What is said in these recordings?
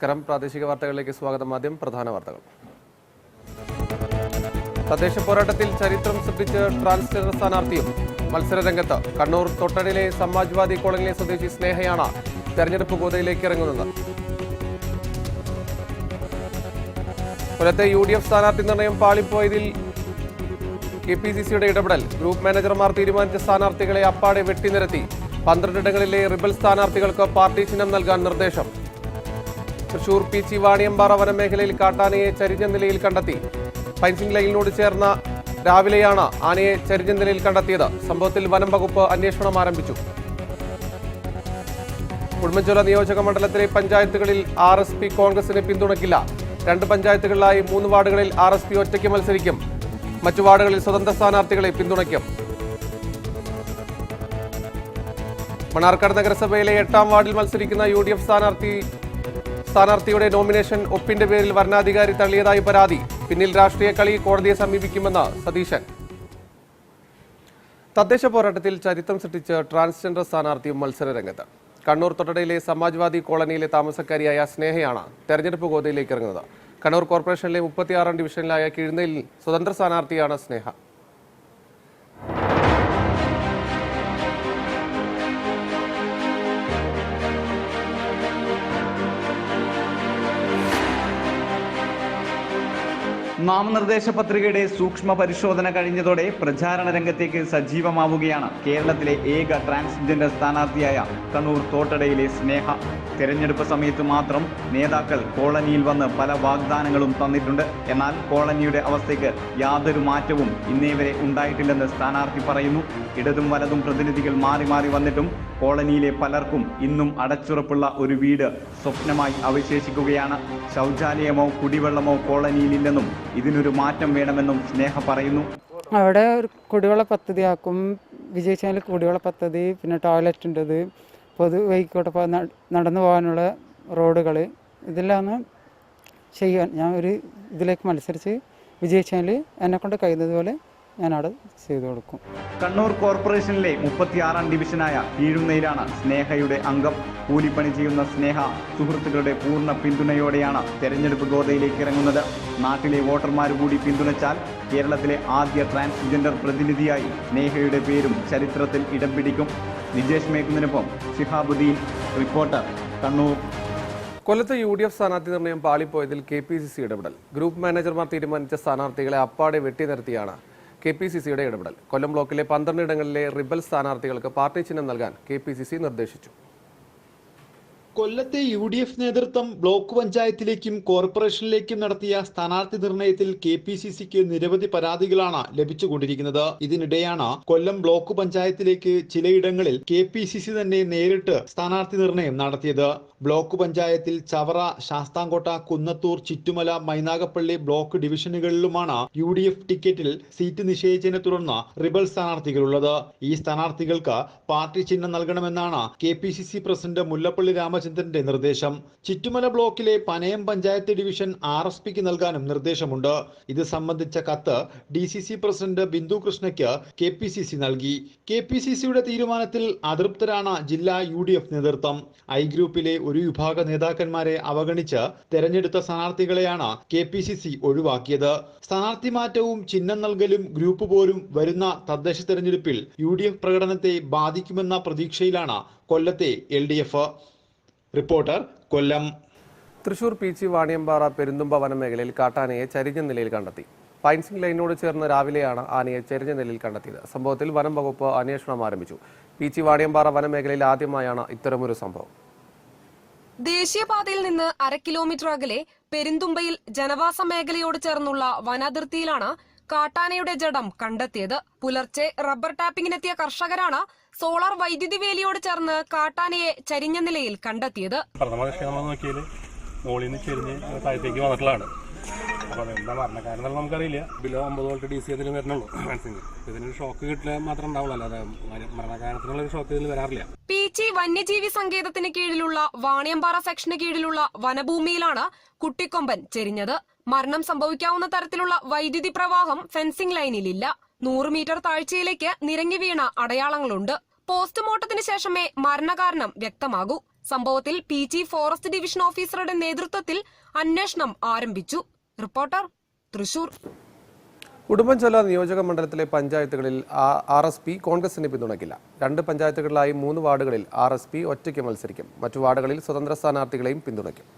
നമസ്കാരം. പ്രാദേശിക വാർത്തകളിലേക്ക് സ്വാഗതം. ആദ്യം പ്രധാന വാർത്തകൾ. തദ്ദേശ പോരാട്ടത്തിൽ ചരിത്രം സൃഷ്ടിച്ച് ട്രാൻസ്ജെൻഡർ സ്ഥാനാർത്ഥിയും മത്സരരംഗത്ത്. കണ്ണൂർ തൊട്ടടിയിലെ സമാജ്വാദി കോളനിയിലെ സ്വദേശി സ്നേഹയാണ് തെരഞ്ഞെടുപ്പ് ഗോതയിലേക്ക് ഇറങ്ങുന്നത്. കൊല്ലത്തെ UDF സ്ഥാനാർത്ഥി നിർണയം പാളിപ്പോയതിൽ KPCCയുടെ ഇടപെടൽ. ഗ്രൂപ്പ് മാനേജർമാർ തീരുമാനിച്ച സ്ഥാനാർത്ഥികളെ അപ്പാടെ വെട്ടിനിരത്തി. 12 ഇടങ്ങളിലെ റിബൽ സ്ഥാനാർത്ഥികൾക്ക് പാർട്ടി ചിഹ്നം നൽകാൻ നിർദ്ദേശം. തൃശൂർ PC വാണിയമ്പാറ വനമേഖലയിൽ കാട്ടാനയെ ചരിഞ്ഞ നിലയിൽ കണ്ടെത്തി. ഫെൻസിംഗ് ലൈനിനോട് ചേർന്ന രാവിലെയാണ് ആനയെ ചരിഞ്ഞ നിലയിൽ കണ്ടെത്തിയത്. സംഭവത്തിൽ വനം വകുപ്പ് അന്വേഷണം ആരംഭിച്ചു. ഉടുമ്പൻചോല നിയോജക മണ്ഡലത്തിലെ പഞ്ചായത്തുകളിൽ RSP കോൺഗ്രസിനെ പിന്തുണയ്ക്കില്ല. 2 പഞ്ചായത്തുകളിലായി 3 വാർഡുകളിൽ RSP ഒറ്റയ്ക്ക് മത്സരിക്കും. മറ്റു വാർഡുകളിൽ സ്വതന്ത്ര സ്ഥാനാർത്ഥികളെ പിന്തുണയ്ക്കും. മണ്ണാർക്കാട് നഗരസഭയിലെ 8ാം വാർഡിൽ മത്സരിക്കുന്ന UDF സ്ഥാനാർത്ഥിയുടെ നോമിനേഷൻ ഒപ്പിന്റെ പേരിൽ വരണാധികാരി തള്ളിയതായി പരാതി. പിന്നിൽ രാഷ്ട്രീയ കളി, കോടതിയെ സമീപിക്കുമെന്ന് സതീശൻ. തദ്ദേശ പോരാട്ടത്തിൽ ചരിത്രം സൃഷ്ടിച്ച് ട്രാൻസ്ജെൻഡർ സ്ഥാനാർത്ഥിയും മത്സരരംഗത്ത്. കണ്ണൂർ തൊട്ടടയിലെ സമാജ്വാദി കോളനിയിലെ താമസക്കാരിയായ സ്നേഹയാണ് തെരഞ്ഞെടുപ്പ് ഗോതയിലേക്ക് ഇറങ്ങുന്നത്. കണ്ണൂർ കോർപ്പറേഷനിലെ 36ാം ഡിവിഷനിലായ കിഴുന്നയിൽ സ്വതന്ത്ര സ്ഥാനാർത്ഥിയാണ് സ്നേഹ. നാമനിർദ്ദേശ പത്രികയുടെ സൂക്ഷ്മ പരിശോധന കഴിഞ്ഞതോടെ പ്രചാരണ രംഗത്തേക്ക് സജീവമാവുകയാണ് കേരളത്തിലെ ഏക ട്രാൻസ്ജെൻഡർ സ്ഥാനാർത്ഥിയായ കണ്ണൂർ തോട്ടടയിലെ സ്നേഹ. തെരഞ്ഞെടുപ്പ് സമയത്ത് മാത്രം നേതാക്കൾ കോളനിയിൽ വന്ന് പല വാഗ്ദാനങ്ങളും തന്നിട്ടുണ്ട്. എന്നാൽ കോളനിയുടെ അവസ്ഥയ്ക്ക് യാതൊരു മാറ്റവും ഇന്നേ വരെ ഉണ്ടായിട്ടില്ലെന്ന് സ്ഥാനാർത്ഥി പറയുന്നു. ഇടതും വലതും പ്രതിനിധികൾ മാറി മാറി വന്നിട്ടും കോളനിയിലെ പലർക്കും ഇന്നും അടച്ചുറപ്പുള്ള ഒരു വീട് സ്വപ്നമായി അവശേഷിക്കുകയാണ്. ശൗചാലയമോ കുടിവെള്ളമോ കോളനിയിലില്ലെന്നും ഇതിനൊരു മാറ്റം വേണമെന്നും സ്നേഹ പറയുന്നു. അവിടെ ഒരു കുടിവെള്ള പദ്ധതിയാക്കും. വിജയിച്ചാൽ കുടിവെള്ള പദ്ധതി, പിന്നെ ടോയ്ലറ്റ് ഉണ്ടത്, പൊതുവൈക്കോട്ടെ നടന്നു പോകാനുള്ള റോഡുകൾ, ഇതെല്ലാം ചെയ്യാൻ ഞാൻ ഒരു ഇതിലേക്ക് മത്സരിച്ച് വിജയിച്ചാൽ എന്നെക്കൊണ്ട് കഴിയുന്നതുപോലെ ഞാനവിടെ ചെയ്തു കൊടുക്കും. കണ്ണൂർ കോർപ്പറേഷനിലെ 36ാം ഡിവിഷനായ കീഴുന്നയിലാണ് സ്നേഹയുടെ അംഗം. കൂലിപ്പണി ചെയ്യുന്ന സ്നേഹ സുഹൃത്തുക്കളുടെ പൂർണ്ണ പിന്തുണയോടെയാണ് തെരഞ്ഞെടുപ്പ് ഗോതയിലേക്ക് ഇറങ്ങുന്നത്. നാട്ടിലെ വോട്ടർമാർ കൂടി പിന്തുണച്ചാൽ കേരളത്തിലെ ആദ്യ ട്രാൻസ്ജെൻഡർ പ്രതിനിധിയായി സ്നേഹയുടെ പേരും ചരിത്രത്തിൽ ഇടം പിടിക്കും. നിജേഷ് മേക്കുന്നതിനൊപ്പം ശിഹാബുദ്ദീൻ, റിപ്പോർട്ടർ, കണ്ണൂർ. കൊല്ലത്തെ UDF സ്ഥാനാർത്ഥി നിർണയം പാളിപ്പോയതിൽ KPCC ഇടപെടൽ. ഗ്രൂപ്പ് മാനേജർമാർ തീരുമാനിച്ച സ്ഥാനാർത്ഥികളെ അപ്പാടെ വെട്ടിനിരത്തിയാണ് KPCCയുടെ ഇടപെടൽ. കൊല്ലം ബ്ലോക്കിലെ 12 ഇടങ്ങളിലെ റിബൽ സ്ഥാനാർത്ഥികൾക്ക് പാർട്ടി ചിഹ്നം നൽകാൻ KPCC നിർദ്ദേശിച്ചു. കൊല്ലത്തെ UDF നേതൃത്വം ബ്ലോക്ക് പഞ്ചായത്തിലേക്കും കോർപ്പറേഷനിലേക്കും നടത്തിയ സ്ഥാനാർത്ഥി നിർണയത്തിൽ KPCCക്ക് നിരവധി പരാതികളാണ് ലഭിച്ചുകൊണ്ടിരിക്കുന്നത്. ഇതിനിടെയാണ് കൊല്ലം ബ്ലോക്ക് പഞ്ചായത്തിലേക്ക് ചിലയിടങ്ങളിൽ KPCC തന്നെ നേരിട്ട് സ്ഥാനാർത്ഥി നിർണയം നടത്തിയത്. ബ്ലോക്ക് പഞ്ചായത്തിൽ ചവറ, ശാസ്താംകോട്ട, കുന്നത്തൂർ, ചിറ്റുമല, മൈനാഗപ്പള്ളി ബ്ലോക്ക് ഡിവിഷനുകളിലുമാണ് UDF ടിക്കറ്റിൽ സീറ്റ് നിശ്ചയിച്ചതിനെ തുടർന്ന് റിബൽ സ്ഥാനാർത്ഥികളുള്ളത്. ഈ സ്ഥാനാർത്ഥികൾക്ക് പാർട്ടി ചിഹ്നം നൽകണമെന്നാണ് KPCC പ്രസിഡന്റ് മുല്ലപ്പള്ളി രാമചന്ദ്രന്റെ നിർദ്ദേശം. ചിറ്റുമല ബ്ലോക്കിലെ പനയം പഞ്ചായത്ത് ഡിവിഷൻ RSPക്ക് നൽകാനും നിർദ്ദേശമുണ്ട്. ഇത് സംബന്ധിച്ച കത്ത് DCC പ്രസിഡന്റ് ബിന്ദു കൃഷ്ണയ്ക്ക് KPCC നൽകി. KPCCയുടെ തീരുമാനത്തിൽ അതൃപ്തരാണ് ജില്ലാ UDF നേതൃത്വം. ഐ ഗ്രൂപ്പിലെ ഒരു വിഭാഗ നേതാക്കന്മാരെ അവഗണിച്ച് തെരഞ്ഞെടുത്ത സ്ഥാനാർത്ഥികളെയാണ് KPCC ഒഴിവാക്കിയത്. സ്ഥാനാർത്ഥി മാറ്റവും ചിഹ്നം നൽകലും ഗ്രൂപ്പ് പോലും വരുന്ന തദ്ദേശ തെരഞ്ഞെടുപ്പിൽ UDF പ്രകടനത്തെ ബാധിക്കുമെന്ന പ്രതീക്ഷയിലാണ് കൊല്ലത്തെ LDF. റിപ്പോർട്ടർ, കൊല്ലം. തൃശൂർ PC വാണിയമ്പാറ പെരുന്തുമ്പ വനമേഖലയിൽ കാട്ടാനയെ ചരിഞ്ഞ നിലയിൽ കണ്ടെത്തി. ഫെൻസിംഗ് ലൈനിനോട് ചേർന്ന് രാവിലെയാണ് ആനയെ ചരിഞ്ഞ നിലയിൽ കണ്ടെത്തിയത്. സംഭവത്തിൽ വനം വകുപ്പ് അന്വേഷണം ആരംഭിച്ചു. PC വാണിയമ്പാറ വനമേഖലയിൽ ആദ്യമായാണ് ഇത്തരമൊരു സംഭവം. ദേശീയപാതയിൽ നിന്ന് 1/2 കിലോമീറ്റർ അകലെ പെരുന്തുമ്പയിൽ ജനവാസ മേഖലയോട് ചേർന്നുള്ള വനാതിർത്തിയിലാണ് കാട്ടാനയുടെ ജഡം കണ്ടെത്തിയത്. പുലർച്ചെ റബ്ബർ ടാപ്പിംഗിനെത്തിയ കർഷകരാണ് സോളാർ വൈദ്യുതി വേലിയോട് ചേർന്ന് കാട്ടാനയെ ചരിഞ്ഞ നിലയിൽ കണ്ടെത്തിയത്. അപ്പോൾ എന്താ മരണക്കാരെന്നുള്ള നമുക്കറിയില്ല. ബിലോ 9 വോൾട്ട് DC അതിൽ വരുന്നുള്ളൂ. ഇതിനൊരു ഷോക്ക് കിട്ടില്ല മാത്രം ഉണ്ടാവുള്ളൂ, അല്ലാതെ മരണകാരണത്തിനുള്ള ഒരു ഷോക്ക് ഇതിൽ വരാറില്ല. PC വന്യജീവി സങ്കേതത്തിന് കീഴിലുള്ള വാണിയമ്പാറ സെക്ഷന് കീഴിലുള്ള വനഭൂമിയിലാണ് കുട്ടിക്കൊമ്പൻ ചെരിഞ്ഞത്. മരണം സംഭവിക്കാവുന്ന തരത്തിലുള്ള വൈദ്യുതി പ്രവാഹം ഫെൻസിംഗ് ലൈനിലില്ല. 100 മീറ്റർ താഴ്ചയിലേക്ക് നിരങ്ങി വീണ അടയാളങ്ങളുണ്ട്. പോസ്റ്റ്മോർട്ടത്തിന് ശേഷമേ മരണകാരണം വ്യക്തമാകൂ. സംഭവത്തിൽ PG ഫോറസ്റ്റ് ഡിവിഷൻ ഓഫീസറുടെ നേതൃത്വത്തിൽ അന്വേഷണം ആരംഭിച്ചു. റിപ്പോർട്ടർ, തൃശൂർ. ഉടുമ്പൻചോല നിയോജക മണ്ഡലത്തിലെ പഞ്ചായത്തുകളിൽ RSP കോൺഗ്രസിനെ പിന്തുണയ്ക്കില്ല. 2 പഞ്ചായത്തുകളിലായി 3 വാർഡുകളിൽ RSP ഒറ്റയ്ക്ക് മത്സരിക്കും. മറ്റു വാർഡുകളിൽ സ്വതന്ത്ര സ്ഥാനാർത്ഥികളെയും പിന്തുണയ്ക്കും.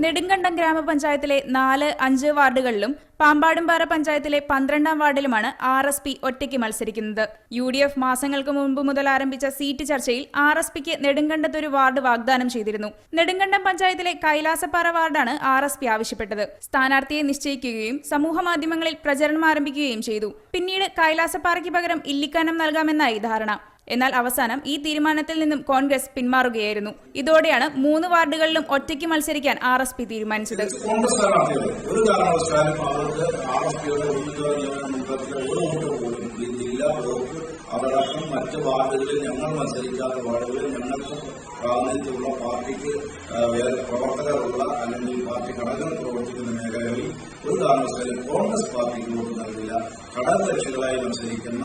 നെടുങ്കണ്ടം ഗ്രാമപഞ്ചായത്തിലെ 4, 5 വാർഡുകളിലും പാമ്പാടുംപാറ പഞ്ചായത്തിലെ 12ാം വാർഡിലുമാണ് RSP ഒറ്റയ്ക്ക് മത്സരിക്കുന്നത്. UDF മാസങ്ങൾക്ക് മുമ്പ് മുതൽ ആരംഭിച്ച സീറ്റ് ചർച്ചയിൽ RSPക്ക് നെടുങ്കണ്ടത്തൊരു വാർഡ് വാഗ്ദാനം ചെയ്തിരുന്നു. നെടുങ്കണ്ടം പഞ്ചായത്തിലെ കൈലാസപ്പാറ വാർഡാണ് RSP ആവശ്യപ്പെട്ടത്. സ്ഥാനാർത്ഥിയെ നിശ്ചയിക്കുകയും സമൂഹമാധ്യമങ്ങളിൽ പ്രചരണം ആരംഭിക്കുകയും ചെയ്തു. പിന്നീട് കൈലാസപ്പാറയ്ക്ക് പകരം ഇല്ലിക്കാനം നൽകാമെന്നായി ധാരണ. എന്നാൽ അവസാനം ഈ തീരുമാനത്തിൽ നിന്നും കോൺഗ്രസ് പിന്മാറുകയായിരുന്നു. ഇതോടെയാണ് 3 വാർഡുകളിലും ഒറ്റയ്ക്ക് മത്സരിക്കാൻ RSP തീരുമാനിച്ചത്. അതടക്കം മറ്റ് വാർഡുകളിൽ ഞങ്ങൾ മത്സരിക്കാത്ത വാർഡുകളിൽ ഞങ്ങൾക്ക് പ്രാതിനിധ്യമുള്ള പാർട്ടിക്ക് പ്രവർത്തകരുള്ള അല്ലെങ്കിൽ പാർട്ടി ഘടകങ്ങൾ പ്രവർത്തിക്കുന്ന മേഖലകളിൽ ഒരു കാരണവശാലും കോൺഗ്രസ് പാർട്ടിക്ക് വോട്ട് നൽകില്ല. ഘടകകക്ഷികളായി മത്സരിക്കുന്ന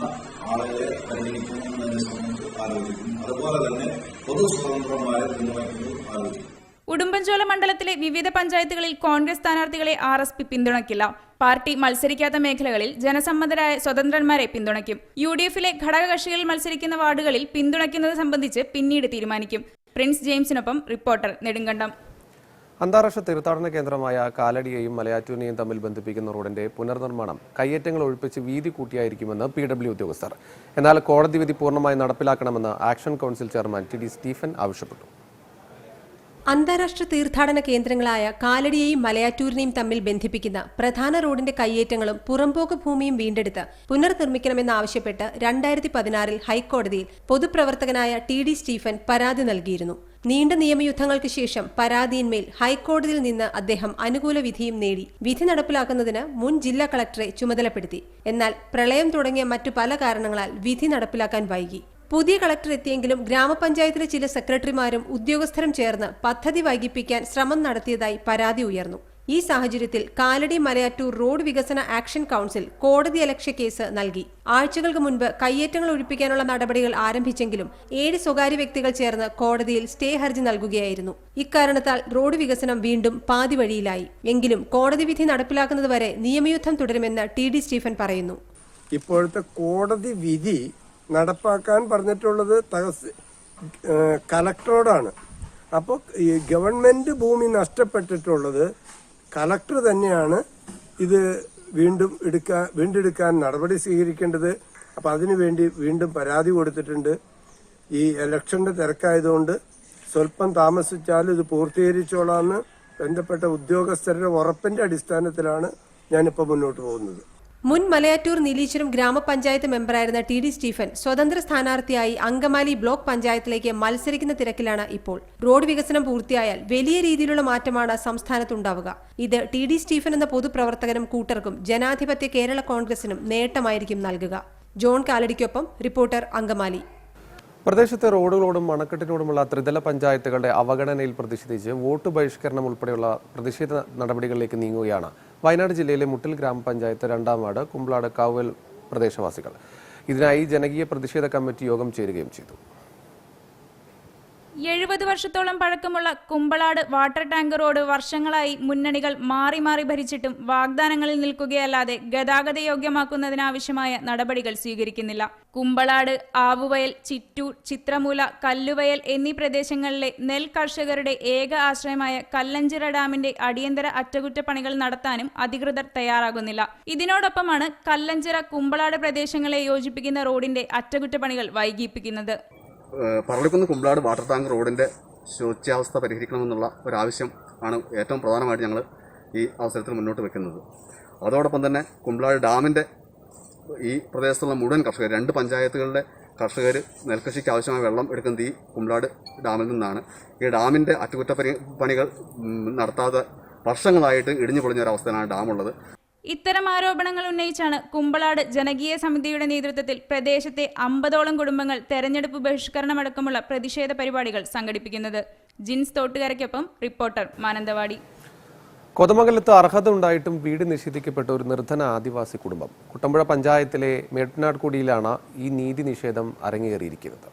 ആളുകളെ പരിഗണിക്കുന്നതിനെ സംബന്ധിച്ച് ആലോചിക്കും. അതുപോലെ തന്നെ പൊതു സ്വതന്ത്രന്മാരെ പിന്തുണയ്ക്കുന്നത് ആലോചിക്കും. ഉടുമ്പൻചോല മണ്ഡലത്തിലെ വിവിധ പഞ്ചായത്തുകളിൽ കോൺഗ്രസ് സ്ഥാനാർത്ഥികളെ RSP പിന്തുണയ്ക്കില്ല. പാർട്ടി മത്സരിക്കാത്ത മേഖലകളിൽ ജനസമ്മതരായ സ്വതന്ത്രന്മാരെ പിന്തുണയ്ക്കും. UDFിലെ ഘടകകക്ഷികളിൽ മത്സരിക്കുന്ന വാർഡുകളിൽ പിന്തുണയ്ക്കുന്നത് സംബന്ധിച്ച് പിന്നീട് തീരുമാനിക്കും. പ്രിൻസ് ജെയിംസിനൊപ്പം റിപ്പോർട്ടർ, നെടുങ്കണ്ടം. അന്താരാഷ്ട്ര തീർത്ഥാടന കേന്ദ്രമായ കാലടിയെയും മലയാറ്റൂരിനെയും തമ്മിൽ ബന്ധിപ്പിക്കുന്ന റോഡിന്റെ പുനർനിർമ്മാണം കയ്യേറ്റങ്ങൾ ഒഴിപ്പിച്ച് വീതി കൂട്ടിയായിരിക്കുമെന്ന് PW ഉദ്യോഗസ്ഥർ. എന്നാൽ കോടതി വിധി പൂർണ്ണമായി നടപ്പിലാക്കണമെന്ന് action council chairman TD Stephen ആവശ്യപ്പെട്ടു. അന്താരാഷ്ട്ര തീർത്ഥാടന കേന്ദ്രങ്ങളായ കാലടിയെയും മലയാറ്റൂരിനെയും തമ്മിൽ ബന്ധിപ്പിക്കുന്ന പ്രധാന റോഡിന്റെ കയ്യേറ്റങ്ങളും പുറമ്പോക്ക് ഭൂമിയും വീണ്ടെടുത്ത് പുനർനിർമ്മിക്കണമെന്നാവശ്യപ്പെട്ട് 2016 ഹൈക്കോടതിയിൽ പൊതുപ്രവർത്തകനായ TD സ്റ്റീഫൻ പരാതി നൽകിയിരുന്നു. നീണ്ട നിയമയുദ്ധങ്ങൾക്ക് ശേഷം പരാതിയിന്മേൽ ഹൈക്കോടതിയിൽ നിന്ന് അദ്ദേഹം അനുകൂല വിധിയും നേടി. വിധി നടപ്പിലാക്കുന്നതിന് മുൻ ജില്ലാ കളക്ടറെ ചുമതലപ്പെടുത്തി. എന്നാൽ പ്രളയം തുടങ്ങിയ മറ്റു പല കാരണങ്ങളാൽ വിധി നടപ്പിലാക്കാൻ വൈകി. പുതിയ കളക്ടർ എത്തിയെങ്കിലും ഗ്രാമപഞ്ചായത്തിലെ ചില സെക്രട്ടറിമാരും ഉദ്യോഗസ്ഥരും ചേർന്ന് പദ്ധതി വൈകിപ്പിക്കാൻ ശ്രമം നടത്തിയതായി പരാതി ഉയർന്നു. ഈ സാഹചര്യത്തിൽ കാലടി മലയാറ്റൂർ റോഡ് വികസന ആക്ഷൻ കൗൺസിൽ കോടതിയലക്ഷ്യ കേസ് നൽകി. ആഴ്ചകൾക്ക് മുൻപ് കയ്യേറ്റങ്ങൾ ഒഴിപ്പിക്കാനുള്ള നടപടികൾ ആരംഭിച്ചെങ്കിലും 7 സ്വകാര്യ വ്യക്തികൾ ചേർന്ന് കോടതിയിൽ സ്റ്റേ ഹർജി നൽകുകയായിരുന്നു. ഇക്കാരണത്താൽ റോഡ് വികസനം വീണ്ടും പാതി വഴിയിലായി. എങ്കിലും കോടതി വിധി നടപ്പിലാക്കുന്നതുവരെ നിയമയുദ്ധം തുടരുമെന്ന് TD സ്റ്റീഫൻ പറയുന്നു. ഇപ്പോഴത്തെ കോടതി വിധി നടപ്പാക്കാൻ പറഞ്ഞിട്ടുള്ളത് കലക്ടറോടാണ്. അപ്പോൾ ഈ ഗവൺമെന്റ് ഭൂമി നഷ്ടപ്പെട്ടിട്ടുള്ളത് കലക്ടർ തന്നെയാണ് ഇത് വീണ്ടെടുക്കാൻ നടപടി സ്വീകരിക്കേണ്ടത്. അപ്പം അതിനുവേണ്ടി വീണ്ടും പരാതി കൊടുത്തിട്ടുണ്ട്. ഈ ഇലക്ഷന്റെ തിരക്കായതുകൊണ്ട് സ്വല്പം താമസിച്ചാൽ ഇത് പൂർത്തീകരിച്ചോളാമെന്ന് ബന്ധപ്പെട്ട ഉദ്യോഗസ്ഥരുടെ ഉറപ്പിന്റെ അടിസ്ഥാനത്തിലാണ് ഞാനിപ്പോൾ മുന്നോട്ട് പോകുന്നത്. മുൻ മലയാറ്റൂർ നീലീശ്വരം ഗ്രാമപഞ്ചായത്ത് മെമ്പറായിരുന്ന TD സ്റ്റീഫൻ സ്വതന്ത്ര സ്ഥാനാർത്ഥിയായി അങ്കമാലി ബ്ലോക്ക് പഞ്ചായത്തിലേക്ക് മത്സരിക്കുന്ന തിരക്കിലാണ് ഇപ്പോൾ. റോഡ് വികസനം പൂർത്തിയായാൽ വലിയ രീതിയിലുള്ള മാറ്റമാണ് സംസ്ഥാനത്തുണ്ടാവുക. ഇത് TD സ്റ്റീഫൻ എന്ന പൊതുപ്രവർത്തകനും കൂട്ടർക്കും ജനാധിപത്യ കേരള കോൺഗ്രസിനും നേട്ടമായിരിക്കും നൽകുക. ജോൺ കാലടിക്കൊപ്പം റിപ്പോർട്ടർ, അങ്കമാലി. പ്രദേശത്തെ റോഡുകളോടും അണക്കെട്ടിനോടുമുള്ള ത്രിതല പഞ്ചായത്തുകളുടെ അവഗണനയിൽ പ്രതിഷേധിച്ച് വോട്ട് ബഹിഷ്കരണം ഉൾപ്പെടെയുള്ള പ്രതിഷേധ നടപടികളിലേക്ക് നീങ്ങുകയാണ് വയനാട് ജില്ലയിലെ മുട്ടിൽ ഗ്രാമപഞ്ചായത്ത് 2ാം വാർഡ് കുമ്പളാട് കാവുവൽ പ്രദേശവാസികൾ. ഇതിനായി ജനകീയ പ്രതിഷേധ കമ്മിറ്റി യോഗം ചേരുകയും ചെയ്തു. 70 വർഷത്തോളം പഴക്കമുള്ള കുമ്പളാട് വാട്ടർ ടാങ്ക് റോഡ് വർഷങ്ങളായി മുന്നണികൾ മാറി മാറി ഭരിച്ചിട്ടും വാഗ്ദാനങ്ങളിൽ നിൽക്കുകയല്ലാതെ ഗതാഗത യോഗ്യമാക്കുന്നതിനാവശ്യമായ നടപടികൾ സ്വീകരിക്കുന്നില്ല. കുമ്പളാട്, ആവുവയൽ, ചിറ്റൂർ, ചിത്രമൂല, കല്ലുവയൽ എന്നീ പ്രദേശങ്ങളിലെ നെൽ കർഷകരുടെ ഏക ആശ്രയമായ കല്ലഞ്ചിറ ഡാമിന്റെ അടിയന്തര അറ്റകുറ്റപ്പണികൾ നടത്താനും അധികൃതർ തയ്യാറാകുന്നില്ല. ഇതിനോടൊപ്പമാണ് കല്ലഞ്ചിറ, കുമ്പളാട് പ്രദേശങ്ങളെ യോജിപ്പിക്കുന്ന റോഡിന്റെ അറ്റകുറ്റപ്പണികൾ വൈകിപ്പിക്കുന്നത്. പറളിക്കുന്ന് കുമ്പളാട് വാട്ടർ ടാങ്ക് റോഡിൻ്റെ ശോച്യാവസ്ഥ പരിഹരിക്കണമെന്നുള്ള ഒരാവശ്യം ആണ് ഏറ്റവും പ്രധാനമായിട്ട് ഞങ്ങൾ ഈ അവസരത്തിൽ മുന്നോട്ട് വെക്കുന്നത്. അതോടൊപ്പം തന്നെ കുമ്പളാട് ഡാമിൻ്റെ ഈ പ്രദേശത്തുള്ള മുഴുവൻ കർഷകർ, 2 പഞ്ചായത്തുകളിലെ കർഷകർ നെൽകൃഷിക്ക് ആവശ്യമായ വെള്ളം എടുക്കുന്നത് ഈ കുമ്പളാട് ഡാമിൽ നിന്നാണ്. ഈ ഡാമിൻ്റെ അറ്റകുറ്റപ്പണികൾ നടത്താതെ വർഷങ്ങളായിട്ട് ഇടിഞ്ഞു പൊളിഞ്ഞ ഒരവസ്ഥയിലാണ് ഡാമുള്ളത്. ഇത്തരം ആരോപണങ്ങൾ ഉന്നയിച്ചാണ് കുമ്പളാട് ജനകീയ സമിതിയുടെ നേതൃത്വത്തിൽ പ്രദേശത്തെ 50ഓളം കുടുംബങ്ങൾ തെരഞ്ഞെടുപ്പ് ബഹിഷ്കരണമടക്കമുള്ള പ്രതിഷേധ പരിപാടികൾ സംഘടിപ്പിക്കുന്നത്. ജിൻസ് തോട്ടുകരയ്ക്കൊപ്പം റിപ്പോർട്ടർ, മാനന്തവാടി. കോതമംഗലത്ത് അർഹത ഉണ്ടായിട്ടും വീട് നിഷേധിക്കപ്പെട്ട ഒരു നിർധന ആദിവാസി കുടുംബം. കുട്ടമ്പുഴ പഞ്ചായത്തിലെ മേട്ടനാട്കുടിയിലാണ് ഈ നീതി നിഷേധം അരങ്ങേറിയിരിക്കുന്നത്.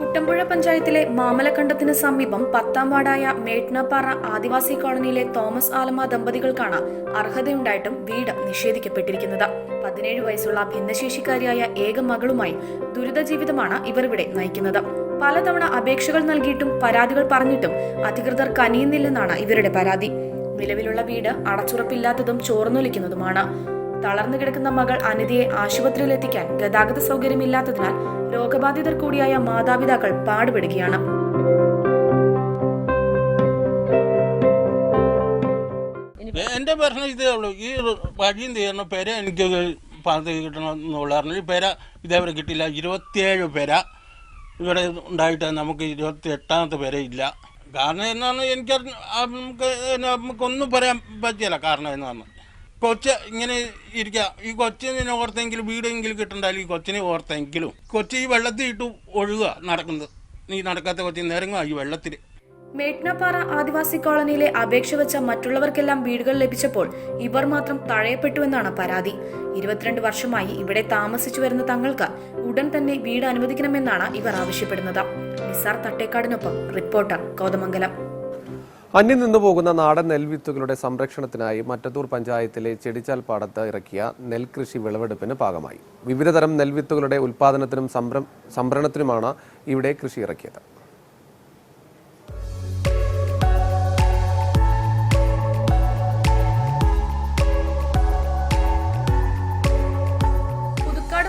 കുട്ടമ്പുഴ പഞ്ചായത്തിലെ മാമലക്കണ്ടത്തിന് സമീപം 10ാം വാർഡായ മേട്ട്നപ്പാറ ആദിവാസി കോളനിയിലെ തോമസ് ആലമ്മ ദമ്പതികൾക്കാണ് അർഹതയുണ്ടായിട്ടും വീട് നിഷേധിക്കപ്പെട്ടിരിക്കുന്നത്. 17 വയസ്സുള്ള ഭിന്നശേഷിക്കാരിയായ ഏക മകളുമായി ദുരിത ജീവിതമാണ് ഇവർ ഇവിടെ നയിക്കുന്നത്. പലതവണ അപേക്ഷകൾ നൽകിയിട്ടും പരാതികൾ പറഞ്ഞിട്ടും അധികൃതർ കനിയുന്നില്ലെന്നാണ് ഇവരുടെ പരാതി. നിലവിലുള്ള വീട് അടച്ചുറപ്പില്ലാത്തതും ചോർന്നൊലിക്കുന്നതുമാണ്. തളർന്നു കിടക്കുന്ന മകൾ അനിതയെ ആശുപത്രിയിലെത്തിക്കാൻ ഗതാഗത സൗകര്യമില്ലാത്തതിനാൽ രോഗബാധിതർ കൂടിയായ മാതാപിതാക്കൾ പാടുപെടുകയാണ്. എന്റെ പ്രശ്നം ഇതേ ഉള്ളൂ. ഈ വഴിയും തീർന്ന പേര എനിക്ക് കിട്ടണമെന്നുള്ള ഈ പേര ഇതേവരെ കിട്ടില്ല. 27 പേര ഇവിടെ ഉണ്ടായിട്ട് നമുക്ക് 28ാമത്തെ പേര ഇല്ല. കാരണം എന്നാണ് എനിക്ക് നമുക്കൊന്നും പറയാൻ പറ്റില്ല. കാരണം എന്നാണ് കൊച്ച് ഇങ്ങനെ ഇരിക്കുക. ഈ കൊച്ചിനെ ഓർത്തെങ്കിലും വീടെങ്കിലും കിട്ടണ്ടായാലും ഈ കൊച്ചിനെ ഓർത്തെങ്കിലും കൊച്ചി ഈ വെള്ളത്തിൽ ഇട്ട് ഒഴുകുക നടക്കുന്നത്. നീ നടക്കാത്ത കൊച്ചി നിരങ്ങുക ഈ വെള്ളത്തിൽ. മേട്ട്നപ്പാറ ആദിവാസി കോളനിയിലെ അപേക്ഷ വെച്ച മറ്റുള്ളവർക്കെല്ലാം വീടുകൾ ലഭിച്ചപ്പോൾ ഇവർ മാത്രം തഴയപ്പെട്ടുവെന്നാണ് പരാതി. 22 വർഷമായി ഇവിടെ താമസിച്ചു വരുന്ന തങ്ങൾക്ക് ഉടൻ തന്നെ വീട് അനുവദിക്കണമെന്നാണ് ഇവർ ആവശ്യപ്പെടുന്നത്. നിസാർ തട്ടേക്കാടിനൊപ്പം റിപ്പോർട്ടർ കോതമംഗലം. അന്യം നിന്നുപോകുന്ന നാടൻ നെൽവിത്തുകളുടെ സംരക്ഷണത്തിനായി മറ്റത്തൂർ പഞ്ചായത്തിലെ ചെടിച്ചാൽ പാടത്ത് ഇറക്കിയ നെൽകൃഷി വിളവെടുപ്പിന് പാകമായി. വിവിധതരം നെൽവിത്തുകളുടെ ഉൽപാദനത്തിനും സംഭരണത്തിനുമാണ് ഇവിടെ കൃഷി ഇറക്കിയത്.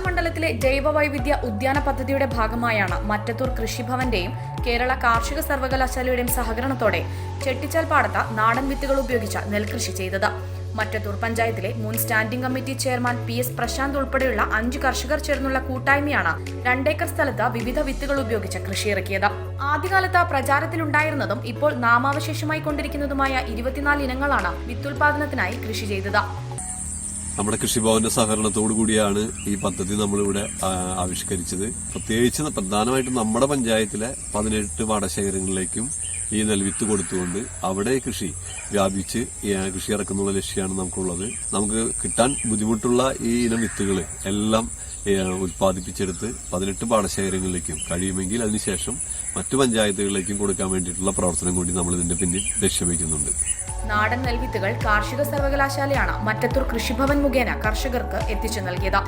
മണ്ഡലത്തിലെ ജൈവവൈവിധ്യ ഉദ്യാന പദ്ധതിയുടെ ഭാഗമായാണ് മറ്റത്തൂർ കൃഷിഭവന്റെയും കേരള കാർഷിക സർവകലാശാലയുടെയും സഹകരണത്തോടെ ചെട്ടിച്ചാൽ പാടത്ത് നാടൻ വിത്തുകൾ ഉപയോഗിച്ച നെൽകൃഷി ചെയ്തത്. മറ്റത്തൂർ പഞ്ചായത്തിലെ മുൻ standing committee chairman PS Prashanth ഉൾപ്പെടെയുള്ള 5 കർഷകർ ചേർന്നുള്ള കൂട്ടായ്മയാണ് 2 ഏക്കർ സ്ഥലത്ത് വിവിധ വിത്തുകൾ ഉപയോഗിച്ച് കൃഷിയിറക്കിയത്. ആദ്യകാലത്ത് പ്രചാരത്തിലുണ്ടായിരുന്നതും ഇപ്പോൾ നാമാവശേഷമായി കൊണ്ടിരിക്കുന്നതുമായ 24 ഇനങ്ങളാണ് വിത്തുൽപാദനത്തിനായി കൃഷി ചെയ്തത്. നമ്മുടെ കൃഷിഭവന്റെ സഹകരണത്തോടു കൂടിയാണ് ഈ പദ്ധതി നമ്മളിവിടെ ആവിഷ്കരിച്ചത്. പ്രത്യേകിച്ച് പ്രധാനമായിട്ടും നമ്മുടെ പഞ്ചായത്തിലെ 18 പാടശേഖരങ്ങളിലേക്കും ഈ നെൽവിത്ത് കൊടുത്തുകൊണ്ട് അവിടെ കൃഷി വ്യാപിച്ച് കൃഷി ഇറക്കുന്നുള്ള ലക്ഷ്യമാണ് നമുക്കുള്ളത്. നമുക്ക് കിട്ടാൻ ബുദ്ധിമുട്ടുള്ള ഈ ഇനം വിത്തുകൾ എല്ലാം ഉൽപ്പാദിപ്പിച്ചെടുത്ത് 18 പാടശേഖരങ്ങളിലേക്കും കഴിയുമെങ്കിൽ അതിനുശേഷം മറ്റു പഞ്ചായത്തുകളിലേക്കും കൊടുക്കാൻ വേണ്ടിയിട്ടുള്ള പ്രവർത്തനം കൂടി നമ്മൾ ഇതിന്റെ പിന്നിൽ ലക്ഷ്യം വയ്ക്കുന്നുണ്ട്. നാടൻ നെൽവിത്തുകൾ കാർഷിക സർവകലാശാലയാണ് മറ്റത്തൂർ കൃഷിഭവൻ മുഖേന കർഷകർക്ക് എത്തിച്ചു നൽകിയത്.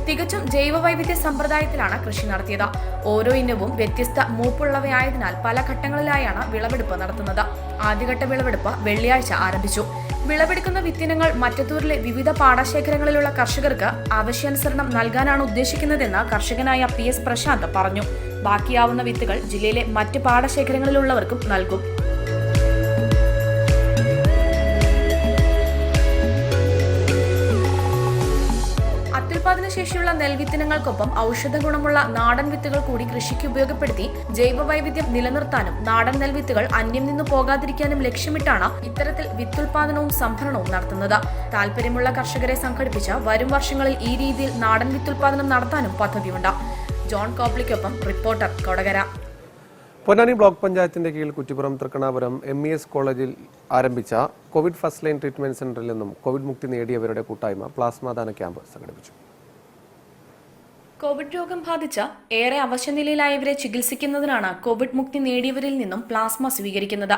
തികച്ചും ജൈവവൈവിധ്യ സമ്പ്രദായത്തിലാണ് കൃഷി നടത്തിയത്. ഓരോ ഇനവും വ്യത്യസ്ത മൂപ്പുള്ളവയായതിനാൽ പല ഘട്ടങ്ങളിലായാണ് വിളവെടുപ്പ് നടത്തുന്നത്. ആദ്യഘട്ട വിളവെടുപ്പ് വെള്ളിയാഴ്ച ആരംഭിച്ചു. വിളവെടുക്കുന്ന വിത്തിനങ്ങൾ മറ്റത്തൂരിലെ വിവിധ പാടശേഖരങ്ങളിലുള്ള കർഷകർക്ക് ആവശ്യാനുസരണം നൽകാനാണ് ഉദ്ദേശിക്കുന്നതെന്ന് കർഷകനായ PS പ്രശാന്ത് പറഞ്ഞു. ബാക്കിയാവുന്ന വിത്തുകൾ ജില്ലയിലെ മറ്റ് പാടശേഖരങ്ങളിലുള്ളവർക്കും നൽകും. അത്യുൽപാദന ശേഷിയുള്ള നെൽവിത്തിനങ്ങൾക്കൊപ്പം ഔഷധ ഗുണമുള്ള നാടൻ വിത്തുകൾ കൂടി കൃഷിക്ക് ഉപയോഗപ്പെടുത്തി ജൈവവൈവിധ്യം നിലനിർത്താനും നാടൻ നെൽവിത്തുകൾ അന്യം നിന്നു പോകാതിരിക്കാനും ലക്ഷ്യമിട്ടാണ് ഇത്തരത്തിൽ വിത്തുൽപാദനവും സംഭരണവും നടത്തുന്നത്. താൽപര്യമുള്ള കർഷകരെ സംഘടിപ്പിച്ച് വരും വർഷങ്ങളിൽ ഈ രീതിയിൽ നാടൻ വിത്തുൽപാദനം നടത്താനും പദ്ധതിയുണ്ട്. ജോൺ കോപ്ലിക്കൊപ്പം റിപ്പോർട്ടർ കൊടകര. പൊന്നാനി ബ്ലോക്ക് പഞ്ചായത്തിന്റെ കീഴിൽ കുറ്റിപ്പുറം തൃക്കണാപുരം MES കോളേജിൽ ആരംഭിച്ച കോവിഡ് ഫസ്റ്റ് ലൈൻ ട്രീറ്റ്മെന്റ് സെന്ററിൽ നിന്നും കോവിഡ് മുക്തി നേടിയവരുടെ കൂട്ടായ്മ പ്ലാസ്മ ദാന ക്യാമ്പ് സംഘടിപ്പിച്ചു. കോവിഡ് രോഗം ബാധിച്ച ഏറെ അവശനിലയിലായവരെ ചികിത്സിക്കുന്നതിനാണ് കോവിഡ് മുക്തി നേടിയവരിൽ നിന്നും പ്ലാസ്മ സ്വീകരിക്കുന്നത്.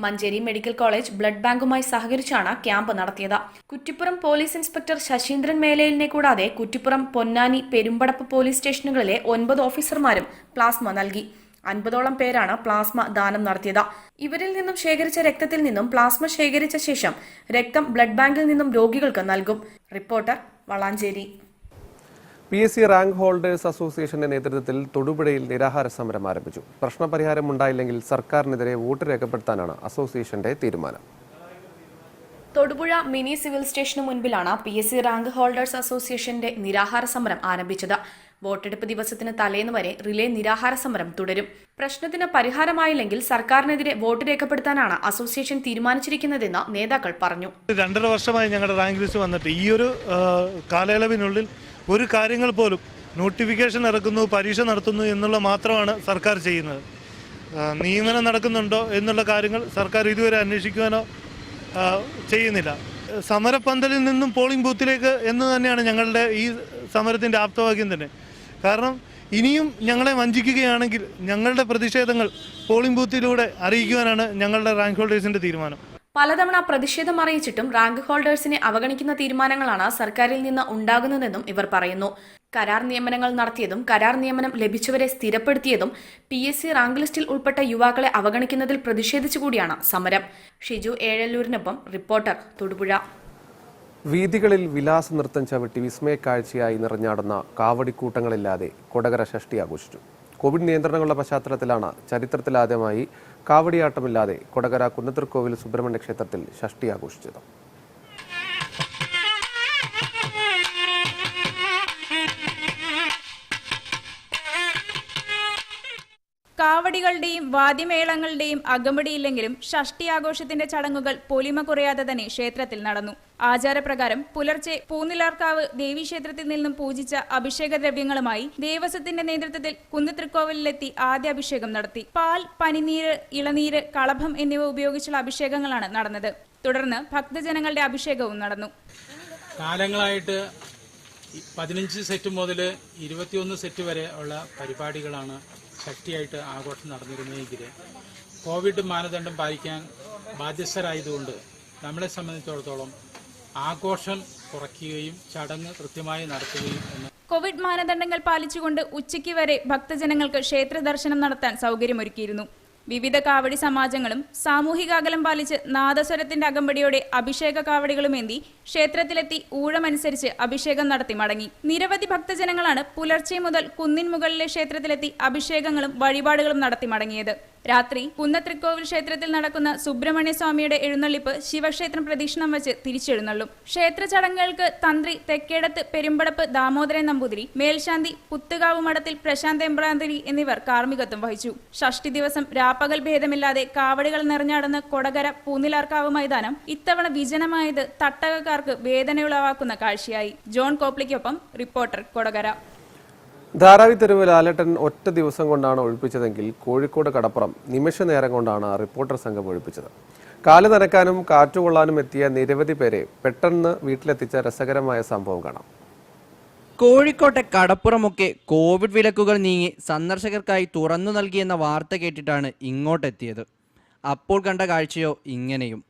മഞ്ചേരി മെഡിക്കൽ കോളേജ് ബ്ലഡ് ബാങ്കുമായി സഹകരിച്ചാണ് ക്യാമ്പ് നടത്തിയത്. കുറ്റിപ്പുറം പോലീസ് ഇൻസ്പെക്ടർ ശശീന്ദ്രൻ മേലയിലിനെ കൂടാതെ കുറ്റിപ്പുറം, പൊന്നാനി, പെരുമ്പടപ്പ് പോലീസ് സ്റ്റേഷനുകളിലെ 9 ഓഫീസർമാരും പ്ലാസ്മ നൽകി. 50ഓളം പേരാണ് പ്ലാസ്മ ദാനം നടത്തിയത്. ഇവരിൽ നിന്നും ശേഖരിച്ച രക്തത്തിൽ നിന്നും പ്ലാസ്മ ശേഖരിച്ച ശേഷം രക്തം ബ്ലഡ് ബാങ്കിൽ നിന്നും രോഗികൾക്ക് നൽകും. Reporter Valanchery. PSC rank holders അസോസിയേഷന്റെ നേതൃത്വത്തിൽ തൊടുപുഴയിൽ നിരാഹാര സമരം ആരംഭിച്ചു. പ്രശ്നപരിഹാരം ഉണ്ടായില്ലെങ്കിൽ സർക്കാരിനെതിരെ വോട്ട് രേഖപ്പെടുത്താനാണ് അസോസിയേഷന്റെ തീരുമാനം. തൊടുപുഴ മിനി സിവിൽ സ്റ്റേഷന് മുൻപിലാണ് PSC റാങ്ക് ഹോൾഡേഴ്സ് അസോസിയേഷന്റെ നിരാഹാര സമരം ആരംഭിച്ചത്. വോട്ടെടുപ്പ് ദിവസത്തിന് തലേന്ന് വരെ റിലേ നിരാഹാര സമരം തുടരും. പ്രശ്നത്തിന് പരിഹാരമായില്ലെങ്കിൽ സർക്കാരിനെതിരെ വോട്ട് രേഖപ്പെടുത്താനാണ് അസോസിയേഷൻ തീരുമാനിച്ചിരിക്കുന്നതെന്ന് നേതാക്കൾ പറഞ്ഞു. 2.5 വർഷമായി ഞങ്ങളുടെ റാങ്ക് ലിസ്റ്റ് വന്നിട്ട് ഈ ഒരു കാലയളവിനുള്ളിൽ ഒരു കാര്യങ്ങൾ പോലും നോട്ടിഫിക്കേഷൻ ഇറക്കുന്നു, പരീക്ഷ നടത്തുന്നു എന്നുള്ള മാത്രമാണ് സർക്കാർ ചെയ്യുന്നത്. നിയമനം നടക്കുന്നുണ്ടോ എന്നുള്ള കാര്യങ്ങൾ സർക്കാർ ഇതുവരെ അന്വേഷിക്കുവാനോ ചെയ്യുന്നില്ല. സമരപന്തലിൽ നിന്നും പോളിംഗ് ബൂത്തിലേക്ക് എന്ന് തന്നെയാണ് ഞങ്ങളുടെ ഈ സമരത്തിൻ്റെ ആപ്തവാക്യം തന്നെ. കാരണം ഇനിയും ഞങ്ങളെ വഞ്ചിക്കുകയാണെങ്കിൽ ഞങ്ങളുടെ പ്രതിഷേധങ്ങൾ പോളിംഗ് ബൂത്തിലൂടെ അറിയിക്കുവാനാണ് ഞങ്ങളുടെ റാങ്ക് ഹോൾഡേഴ്സിന്റെ തീരുമാനം. പലതവണ പ്രതിഷേധം അറിയിച്ചിട്ടും റാങ്ക് ഹോൾഡേഴ്സിനെ അവഗണിക്കുന്ന തീരുമാനങ്ങളാണ് സർക്കാരിൽ നിന്ന് ഉണ്ടാകുന്നതെന്നും ഇവർ പറയുന്നു. കരാർ നിയമനങ്ങൾ നടത്തിയതും കരാർ നിയമനം ലഭിച്ചവരെ സ്ഥിരപ്പെടുത്തിയതും PSC റാങ്ക് ലിസ്റ്റിൽ ഉൾപ്പെട്ട യുവാക്കളെ അവഗണിക്കുന്നതിൽ പ്രതിഷേധിച്ചുകൂടിയാണ് സമരം. ഷിജു ഏഴല്ലൂരിനൊപ്പം റിപ്പോർട്ടർ തൊടുപുഴ. വീഥികളിൽ വിലാസ നൃത്തം ചവിട്ടി വിസ്മയക്കാഴ്ചയായി നിറഞ്ഞാടുന്ന കാവടിക്കൂട്ടങ്ങളില്ലാതെ കൊടകര ഷഷ്ടി ആഘോഷിച്ചു. കോവിഡ് നിയന്ത്രണങ്ങളുടെ പശ്ചാത്തലത്തിലാണ് ചരിത്രത്തിലാദ്യമായി കാവടിയാട്ടമില്ലാതെ കൊടകര കുന്നത്തൂർക്കോവിൽ സുബ്രഹ്മണ്യ ക്ഷേത്രത്തിൽ ഷഷ്ടി ആഘോഷിച്ചത്. കാവടികളുടെയും വാദ്യമേളങ്ങളുടെയും അകമ്പടിയില്ലെങ്കിലും ഷഷ്ടി ആഘോഷത്തിന്റെ ചടങ്ങുകൾ പൊലിമ കുറയാതെ തന്നെ ക്ഷേത്രത്തിൽ നടന്നു. ആചാരപ്രകാരം പുലർച്ചെ പൂനിലാർക്കാവ് ദേവീക്ഷേത്രത്തിൽ നിന്നും പൂജിച്ച അഭിഷേക ദ്രവ്യങ്ങളുമായി ദേവസ്വത്തിന്റെ നേതൃത്വത്തിൽ കുന്നത്തൂർക്കോവിലെത്തി ആദ്യ അഭിഷേകം നടത്തി. പാൽ, പനിനീര്, ഇളനീര്, കളഭം എന്നിവ ഉപയോഗിച്ചുള്ള അഭിഷേകങ്ങളാണ് നടന്നത്. തുടർന്ന് ഭക്തജനങ്ങളുടെ അഭിഷേകവും നടന്നു. കാലങ്ങളായിട്ട് 15 സെറ്റ് മുതൽ 21 സെറ്റ് വരെ ഉള്ള പരിപാടികളാണ് ശക്തിയായിട്ട് ആഘോഷം നടന്നിരുന്നെങ്കിൽ കോവിഡ് മാനദണ്ഡം പാലിക്കാൻ ബാധ്യസ്ഥരായതുകൊണ്ട് നമ്മളെ സംബന്ധിച്ചിടത്തോളം ആഘോഷം കുറയ്ക്കുകയും ചടങ്ങ് കൃത്യമായി നടത്തുകയും എന്ന്. കോവിഡ് മാനദണ്ഡങ്ങൾ പാലിച്ചുകൊണ്ട് ഉച്ചയ്ക്ക് വരെ ഭക്തജനങ്ങൾക്ക് ക്ഷേത്ര ദർശനം നടത്താൻ സൗകര്യമൊരുക്കിയിരുന്നു. വിവിധ കാവടി സമാജങ്ങളും സാമൂഹിക അകലം പാലിച്ച് നാദസ്വരത്തിന്റെ അകമ്പടിയോടെ അഭിഷേക കാവടികളുമേന്തി ക്ഷേത്രത്തിലെത്തി ഊഴമനുസരിച്ച് അഭിഷേകം നടത്തി മടങ്ങി. നിരവധി ഭക്തജനങ്ങളാണ് പുലർച്ചെ മുതൽ കുന്നിൻ മുകളിലെ ക്ഷേത്രത്തിലെത്തി അഭിഷേകങ്ങളും വഴിപാടുകളും നടത്തി മടങ്ങിയത്. രാത്രി കുന്നത്തൂർക്കോവിൽ ക്ഷേത്രത്തിൽ നടക്കുന്ന സുബ്രഹ്മണ്യ സ്വാമിയുടെ എഴുന്നള്ളിപ്പ് ശിവക്ഷേത്രം പ്രദക്ഷിണം വച്ച് തിരിച്ചെഴുന്നള്ളും. ക്ഷേത്ര ചടങ്ങുകൾക്ക് തന്ത്രി തെക്കേടത്ത് പെരുമ്പടപ്പ് ദാമോദരൻ നമ്പൂതിരി, മേൽശാന്തി പുത്തുകാവ് മഠത്തിൽ പ്രശാന്ത് എമ്പ്രാന്തിരി എന്നിവർ കാർമ്മികത്വം വഹിച്ചു. ഷഷ്ടി ദിവസം രാപ്പകൽ ഭേദമില്ലാതെ കാവടികൾ നിറഞ്ഞാടുന്ന കൊടകര പൂനിലാർക്കാവ് മൈതാനം ഇത്തവണ വിജനമായത് തട്ടകക്കാർക്ക് വേദനയുളവാക്കുന്ന കാഴ്ചയായി. ജോൺ കോപ്ലിക്കൊപ്പം റിപ്പോർട്ടർ കൊടകര. ധാരാവി തെരുവ് ലാലേട്ടൻ ഒറ്റ ദിവസം കൊണ്ടാണ് ഒഴിപ്പിച്ചതെങ്കിൽ കോഴിക്കോട് കടപ്പുറം നിമിഷ നേരം കൊണ്ടാണ് റിപ്പോർട്ടർ സംഘം ഒഴിപ്പിച്ചത്. കാല് നനക്കാനും കാറ്റുകൊള്ളാനും എത്തിയ നിരവധി പേരെ പെട്ടെന്ന് വീട്ടിലെത്തിച്ച രസകരമായ സംഭവം കാണാം. കോഴിക്കോട്ടെ കടപ്പുറമൊക്കെ കോവിഡ് വിലക്കുകൾ നീങ്ങി സന്ദർശകർക്കായി തുറന്നു നൽകിയെന്ന വാർത്ത കേട്ടിട്ടാണ് ഇങ്ങോട്ടെത്തിയത്. അപ്പോൾ കണ്ട കാഴ്ചയോ ഇങ്ങനെയും.